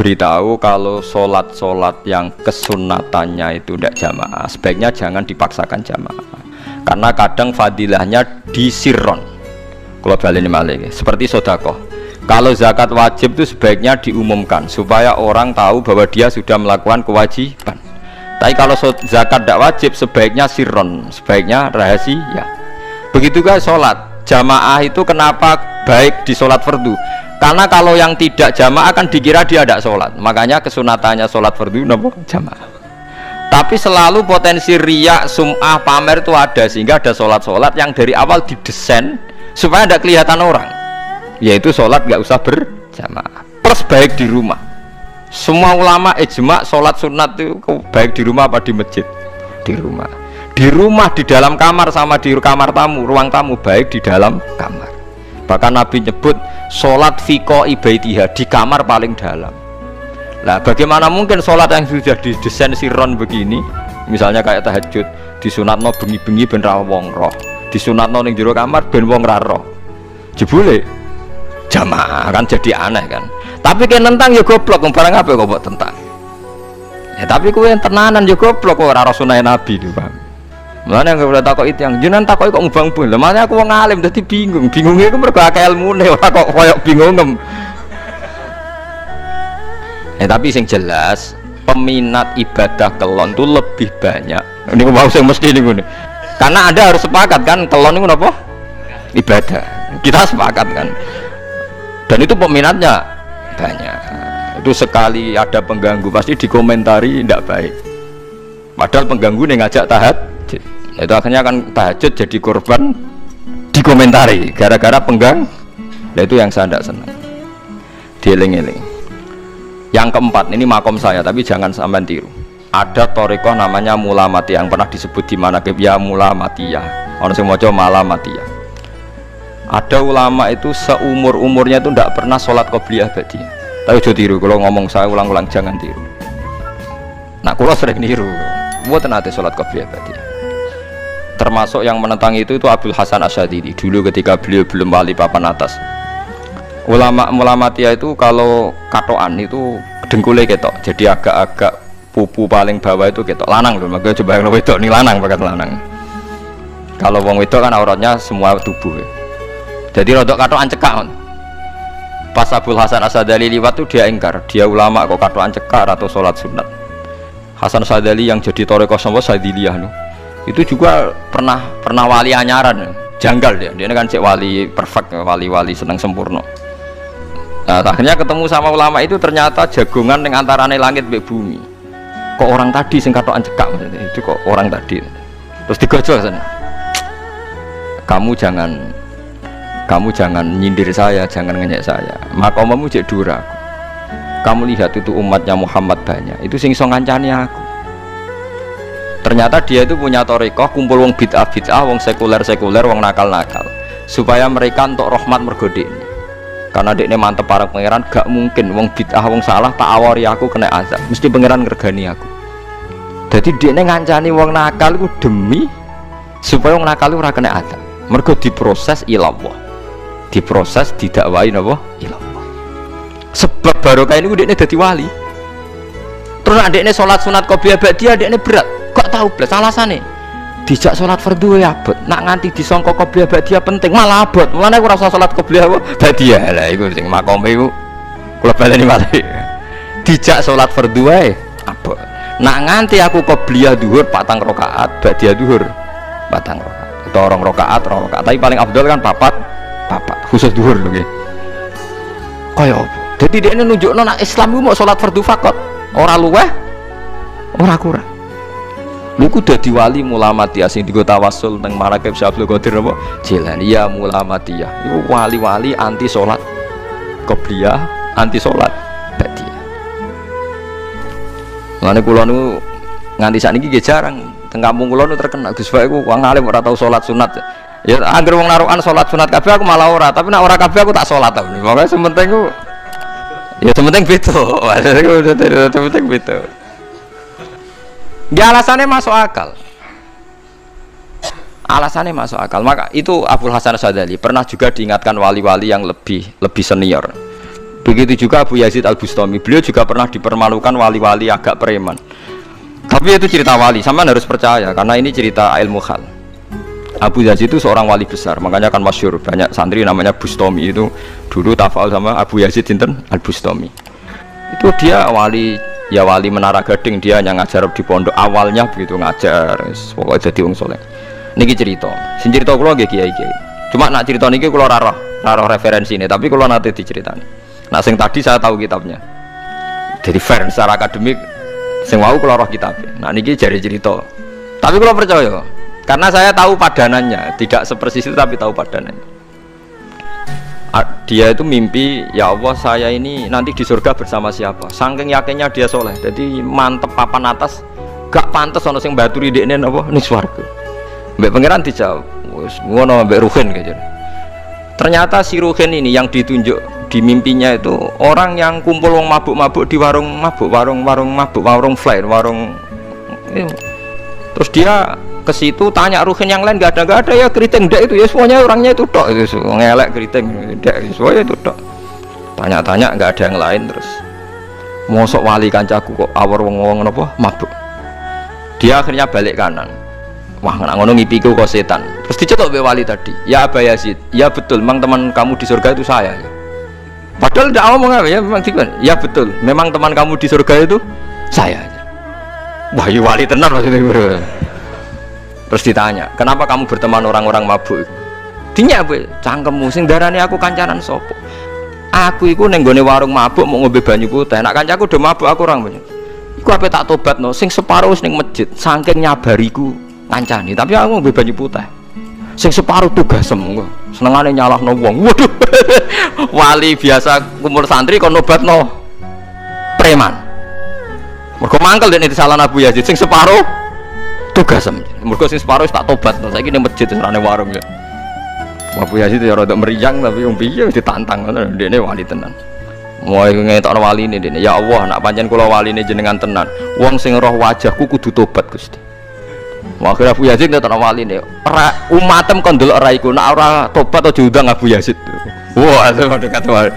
diberitahu kalau sholat yang kesunatannya itu tidak jamaah, sebaiknya jangan dipaksakan jamaah, karena kadang fadilahnya disirron. Kalau balik ini seperti sodakoh, kalau zakat wajib itu sebaiknya diumumkan supaya orang tahu bahwa dia sudah melakukan kewajiban. Tapi kalau zakat tidak wajib sebaiknya sirron, sebaiknya rahasia. Begitu guys, sholat jamaah itu kenapa baik di sholat fardu? Karena kalau yang tidak jamaah kan dikira dia tidak sholat, makanya kesunatannya sholat fardu nopo jamaah. Tapi selalu potensi riya, sum'ah, pamer itu ada, sehingga ada sholat yang dari awal didesain supaya tidak kelihatan orang, yaitu sholat nggak usah berjamaah. Plus baik di rumah. Semua ulama ijma sholat sunat itu baik di rumah apa di masjid? Di rumah. Di rumah, di dalam kamar sama di kamar tamu, ruang tamu, baik di dalam kamar. Bahkan Nabi nyebut sholat fiko ibaitiha, di kamar paling dalam. Nah, bagaimana mungkin sholat yang sudah didesain sirron begini, misalnya kayak tahajud, disunatno bengi-bengi ben ra wong roh, disunatno ning jero kamar ben wong ra roh. Jebule jamaah kan jadi aneh kan. Tapi kan tentang ya goblok, barang apa kok mbok tentang. Ya tapi kowe tenanan ya goblok kok ora sunah Nabi itu, Pak. Mulane nggak boleh takut itu yang jenengan takut kok ngubang-ubang. Lah makanya aku wong alim dadi bingung. Bingungnya aku mergo akeh ilmune ora kok koyo bingungem. Tapi sing jelas peminat ibadah kelon itu lebih banyak. Ini mau sing mesti niku. Karena Anda harus sepakat kan kelon niku napa? Ibadah. Kita sepakat kan. Dan itu peminatnya banyak. Itu sekali ada pengganggu pasti dikomentari tidak baik. Padahal pengganggu nih ngajak tahajud. Itu akhirnya kan tahajud jadi korban dikomentari gara-gara penggang. Nah, itu yang saya tidak senang. Dieling-eling. Yang keempat, ini makom saya tapi jangan sampai tiru. Ada thariqah namanya mulamatiyah yang pernah disebut di mana ya mulamatiyah. Orang yang maca malamatiyah. Ada ulama itu seumur-umurnya itu tidak pernah sholat qobliyah ba'diyah. Tapi jangan tiru, kalau ngomong saya ulang-ulang jangan tiru. Nah, kalau sering tiru, mboten nate sholat qobliyah ba'diyah. Termasuk yang menentang itu Abdul Hasan Asy'adili dulu ketika beliau belum wali papan atas. Ulama mulamatiyah itu kalau katoan itu dengkulnya ketok, jadi agak-agak pupu paling bawah itu ketok lanang loh. Makanya coba yang wedok nih lanang bakat lanang. Kalau wong wedok kan auratnya semua tubuh. Jadi rodok katoan cekak. Pas Abdul Hasan Asy'adili liwat tuh dia ingkar, dia ulama kok katoan cekak atau sholat sunat. Hasan Asy'adili yang jadi thariqah sama Syadziliyah loh. Itu juga pernah wali anyaran, janggal dia kan cek wali perfect, wali seneng sempurna. Nah, akhirnya ketemu sama ulama itu ternyata jagongan yang antarane langit be bumi. Kok orang tadi sing katokan cekak itu kok orang tadi. Terus digojol sana. Kamu jangan nyindir saya, jangan ngenyek saya. Makomamu cek dura. Kamu lihat itu umatnya Muhammad banyak. Itu sing iso ngancani aku. Ternyata dia itu punya thariqah kumpul wong bid'ah, wong sekuler, wong nakal, supaya mereka untuk rahmat mergode ini. Karena dekne mantep para pangeran, gak mungkin wong bid'ah, wong salah tak awari aku kena azab. Mesti pangeran ngergani aku. Jadi dekne ngancani wong nakal itu demi supaya wong nakal ora kena azab. Mergo diproses ilallah. Diproses didakwai napa? Ilallah. Sebab barokah ini dekne dadi wali. Terus dekne salat sunat qobliyah ba'diyah dekne berat. Kok tahu belas alasannya dijak sholat fardu ya abot, nak nganti disangka qobliyah ba'diyah penting malah abot. Mulane aku rasa sholat qobliyah ba'diyah lah iku sing makome iku kula baleni malih. Dijak sholat fardu wae abot. Nak nganti aku qobliyah zuhur 4 rakaat, ba'diyah zuhur 4 rakaat. Atau 2 rakaat, tapi paling afdal kan papat khusus zuhur lho nggih. Kaya apa? Dadi dekne nunjukno nak Islam iku mau sholat fardu fakot, ora luweh, ora kurang. Niku dadi wali mulamatiyah sing digo tawassul teng Marakib Syekh Abdul Qadir apa Jilani ya mulamatiyah. Iku wali-wali anti salat qobliyah, anti salat ba'diyah. Lane kula niku nganti sakniki nggih jarang teng kampung kula niku terkenal Gus Bae iku wong alim ora tau salat sunat. Ya anggere wong narukan salat sunat kabeh aku malah ora, tapi nek ora kabeh aku tak salat ta. Pokoke sementing ku ya sementing beda. Sementing beda. Dia alasannya masuk akal. Alasannya masuk akal. Maka itu Abdul Hasan Asy'adili pernah juga diingatkan wali-wali yang lebih senior. Begitu juga Abu Yazid Al-Bustami, beliau juga pernah dipermalukan wali-wali agak preman. Tapi itu cerita wali, sampean harus percaya karena ini cerita ilmu hal. Abu Yazid itu seorang wali besar, makanya kan masyhur, banyak santri namanya Bustami itu dulu tafal sama Abu Yazid sinten Al-Bustami. Itu dia wali, ya wali Menara Gading, dia yang ngajar di pondok awalnya begitu ngajar, pokoknya jadi wong soleh. Niki cerita, sing cerita kula nggih kiai-kiai. Cuma nak cerita niki kula ora roh referensi ini, tapi kula nate diceritani. Nah, sing tadi saya tahu kitabnya. Jadi fair secara akademik, sing wau kula roh kitabnya. Nah, niki jari cerita. Tapi kula percaya, karena saya tahu padanannya, tidak sepersis itu tapi tahu padanannya. Dia itu mimpi, ya Allah saya ini nanti di surga bersama siapa? Saking yakinnya dia soleh, jadi mantep papan atas, gak pantas ono sing baturi dekne napa ning swarga. Mbak pangeran dijawab, wis ngono mbek Ruhin gitu. Ternyata si Ruhin ini yang ditunjuk di mimpinya itu orang yang kumpul wong mabuk-mabuk di warung mabuk, warung mabuk, warung flare, warung. Terus dia ke situ tanya Ruhin yang lain gak ada ya keriting ndak itu ya semuanya orangnya itu tok itu ngelek keriting ndak semuanya itu tok. Tanya-tanya nggak ada yang lain terus. Mosok wali kancaku kok awor wong-wong napa mabuk. Dia akhirnya balik kanan. Wah, nak ngono ngipiku kok setan. Terus dicetok be wali tadi. Ya Aba Yazid, ya betul, memang teman kamu di surga itu saya. Padahal tidak ngomong apa ya, memang tiba. Ya betul, memang teman kamu di surga itu saya. Wah, ya wali tenar maksudnya bro. Terus ditanya, kenapa kamu berteman orang-orang mabuk? Dinya be, cangkemmu sing darani aku kancanan sopo. Aku iku ning gone warung mabuk mau ngombe banyu putih. Nak kancaku do mabuk aku orang banyak. Iku ape tak tobatno, sing separuh wis ning masjid, saking nyabariku ngancani, tapi aku ngombe banyu putih. Sing separuh tugasem kok. Senengane nyalahno wong. Waduh. Wali biasa kumpul santri kon nobatno preman. Mergo mangkel dene disalahno Abu Yazid sing separuh tugasem. Mergo sing separuh wis tak tobatno. Saiki ning masjid serane warung ya. Abu Yazid ya rada meriang tapi wong piye ditantang ngono dene wali tenan. Mulai ngetokno waline dene. Ya Allah, nak pancen kula waline jenengan tenan. Wong sing roh wajahku kudu tobat Gusti. Akhirnya Abu Yazid ngetokno waline. Ora umatem kon ndelok ora iku, nak ora tobat aja diundang Abu Yazid. Wah, wow, dekat wali.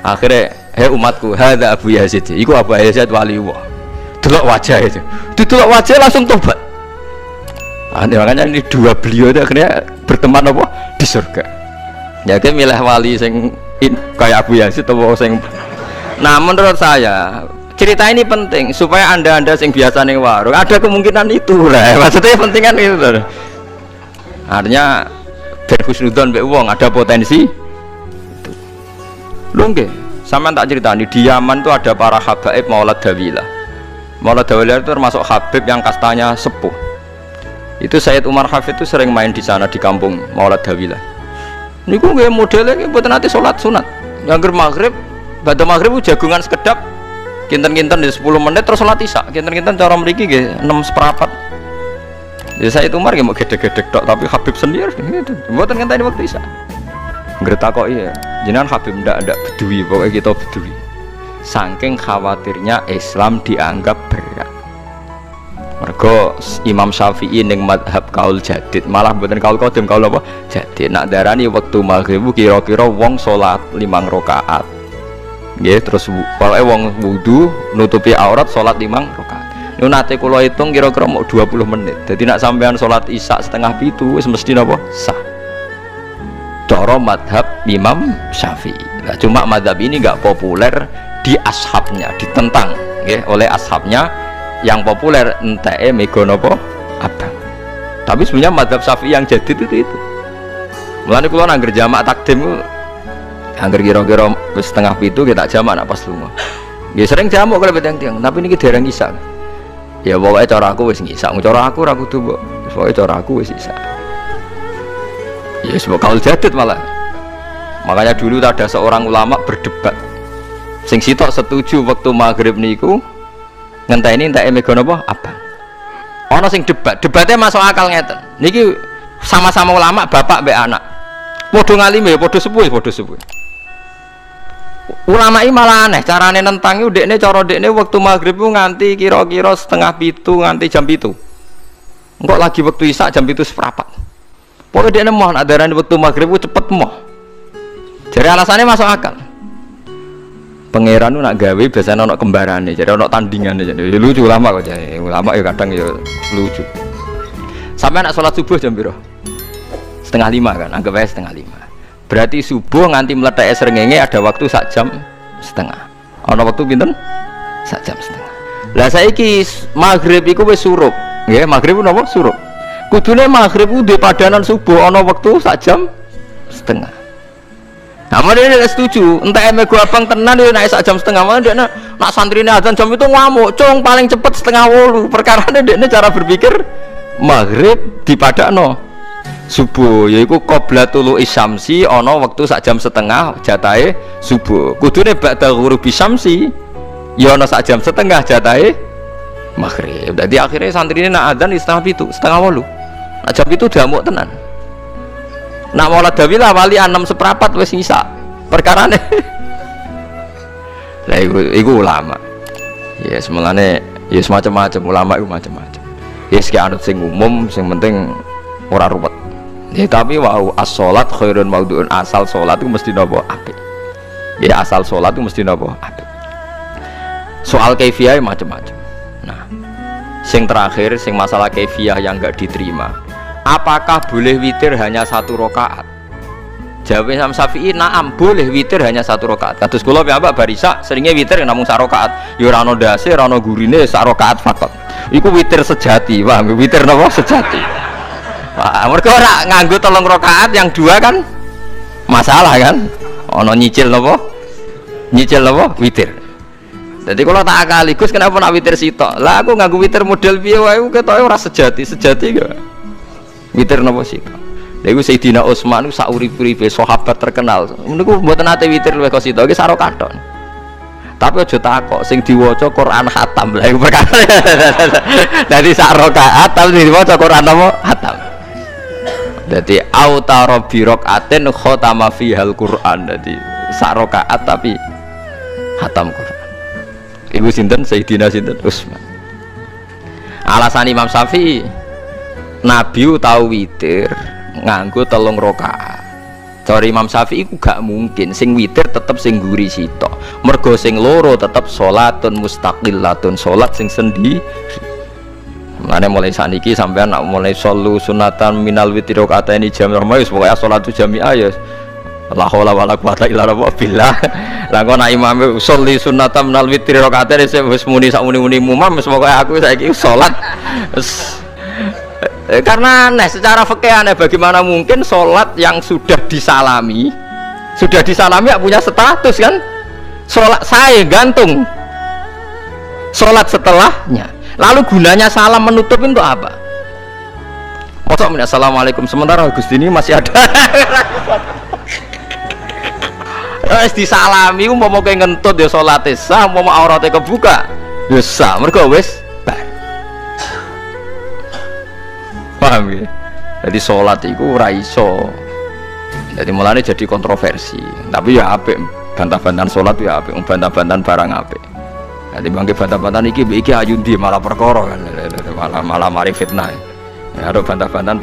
Akhirnya, "Hei umatku, hadza Abu Yazid." Iku Abu Yazid wali Allah. Delok wajah itu. Didelok wajah langsung tobat. Makanya ini dua beliau itu akhirnya berteman apa di surga. Ya kan milih wali sing kayak Abu Yazid atau sing. Nah menurut saya cerita ini penting supaya anda sing biasa ning warung ada kemungkinan itu lah. Maksudnya penting kan itu. Artinya berhusnudzon mbek wong ada potensi. Lho nggih, sampean tak ceritani di Yaman itu ada para habaib Maulad Dawilah. Maulad Dawilah itu termasuk habib yang kastanya sepuh. Itu Sayyid Umar Hafid itu sering main di sana di kampung Maulad Dawilah. Niku nggih modelnya nggih mboten nate salat sunat. Yang maghrib, badhe maghrib jagungan sekedap kinten-kinten di 10 menit terus salat isya. Kinten-kinten cara mriki nggih 6:04. Ya Sayyid Umar nggih mau gedhe-gedhe tok tapi Habib sendiri gitu. Mboten ngenteni waktu isya. Ngertakoki ya. Jenengan Habib ndak bedui, pokoknya kita bedui. Saking khawatirnya Islam dianggap berat. Mergo Imam Syafi'i ning madhab kaul jadid, malah mboten kaul qadim, kaul apa? Jadid. Nak darani wektu maghrib kira-kira wong salat 5 rakaat. Nggih, terus pokoke wong wudu nutupi aurat salat 5 rakaat. Niku nate kula hitung kira-kira mau 20 menit. Dadi nak sampean salat Isya 6:30 wis mesti napa? Sah. Cara madhab Imam Syafi'i. Nah, cuma madhab ini enggak populer di ashabnya, ditentang nggih oleh ashabnya. Yang populer enteke mega napa abang. Tapi sebenarnya madhab Syafi'i yang jadid itu. Mulane kula nangger jamak takdim ku angger kira-kira wis 6:30 kita jamak nak pas lunga. Nggih sering jamak kalau tiang-tiang, tapi niki dereng isa. Ya pokoke cara aku wis ngisa, cara aku ora kudu mbok. Pokoke cara aku wis isa. Ya sebab kaul jadid malah. Makanya dulu ada seorang ulama berdebat. Sing sitok setuju waktu maghrib niku ngenteni entek mega napa abang. Ana sing debatnya masuk akal ngeten. Niki sama-sama ulama bapak mbek anak. Padha ngalime ya padha sepuh. Ulama iki malah aneh carane nentang iku dekne cara dekne wektu maghrib ku nganti kira-kira 6:30 nganti jam 7. Engko lagi wektu isya jam 7:04. Pokoke dekne moh nak darani wektu maghrib ku cepet moh. Jare alasannya masuk akal. pangeran itu nak gawe biasanya ono kembarane, jadi ono tandingan jadi lucu ulama kok jadi ulama ya kadang ya lucu. Sampai nak sholat subuh jam piro? 4:30 kan, anggap aja 4:30. Berarti subuh nganti meletak srengenge ada waktu 1 jam setengah. Ono waktu pinten? 1 jam setengah. Lah saiki maghrib iku wis surup. Nggih, maghrib napa surup. Kudune maghrib ku di padanan subuh ono waktu 1 jam setengah. Nah, mana dia setuju? Entah eme gua abang tenan dia naik 1 jam setengah. Mana dia nak santrine azan jam itu ngamuk, cung paling cepet 7:30. Perkara dia cara berpikir maghrib di padano subuh, yaiku qoblatul isyamsi ono waktu 1 jam setengah jatahe subuh. Kudune ba'da ghurubi syamsi ya ono 1 jam setengah jatahe maghrib. Jadi akhirnya santrine nak azan di 7:30. Nak jam itu diamuk tenan. Nak maulad dawilah wali 6:seperempat wis ngisa perkarane. Lah iku ulama. Ya semelane ya semacam-macam ulama iku macam-macam. Ya sing anut sing umum sing penting ora ruwet. Ya tapi wau as-shalat khairun maudhu'un, asal salat itu mesti napa apik. Ya asal salat itu mesti napa apik. Soal kaifiyah macam-macam. Nah, sing terakhir sing masalah kaifiyah yang enggak diterima. Apakah boleh witir hanya 1 rakaat? Jawab Imam Syafi'i, na'am, boleh witir hanya 1 rakaat. Kados kula piyambak barisa seringnya witir namung 1 rakaat. Ya ora ono ndase, ora ono gurine, 1 rakaat fakot. Iku witir sejati, paham? Witir napa sejati. Wah, mergo ora nganggo 3 rakaat yang 2 kan masalah kan? Ono nyicil napa? Nyicil napa? Witir. Jadi kalau tak akali, Gus kenapa nak witir sitok? Lah aku nganggo witir model piye wae ketoke ora sejati, sejati gak? Witir napa sitok? Lha iku Sayyidina Utsman sak urip-uripe sahabat terkenal. Niku mboten nate witir luwih kok sitok, iki sak rakaat. Tapi aja takok sing diwaca Quran khatam. Lah iku perkara. Dadi sak rakaat tapi diwaca Quran napa? Khatam. Dadi autara bi rakaatin khatama fihal Quran. Dadi sak rakaat tapi khatam Quran. Ibu sinten Sayyidina sinten Utsman. Alasan Imam Syafi'i Nabi tahu witir nganggo 3 rakaat. Cari Imam Syafi'i ku gak mungkin sing witir tetep sing guri sitok. Mergo sing loro tetep salatun mustaqillatun, salat sing sendiri. Mulane mulai saniki sampean nak mulai solu sunatan minal witri rakaataini jami'ah wis pokoke salatu jami'ah ya la haula wala quwata illa billah. Lah kok nak imame sholli sunatan minal witri rakaataini wis muni sak muni-muni mumam wis pokoke aku saiki salat. Karena aneh secara fikih aneh, bagaimana mungkin sholat yang sudah disalami ya punya status kan? Sholat saya gantung sholat setelahnya, lalu gunanya salam menutup untuk apa? Maksudnya assalamualaikum sementara Gusti ini masih ada. Harus disalami, mau kayak ngentut ya sholatnya sah, mau auratnya kebuka ya sah, mereka wis paham ya? Jadi sholat itu raiso, jadi mulanya jadi kontroversi. Tapi ya apik, bantah-bantahan sholat ya apik, bantah-bantahan barang apik. Jadi bangke bantah-bantahan iki ayundi malah perkara kan, malah mari fitnah. Ya ada bantah-bantahan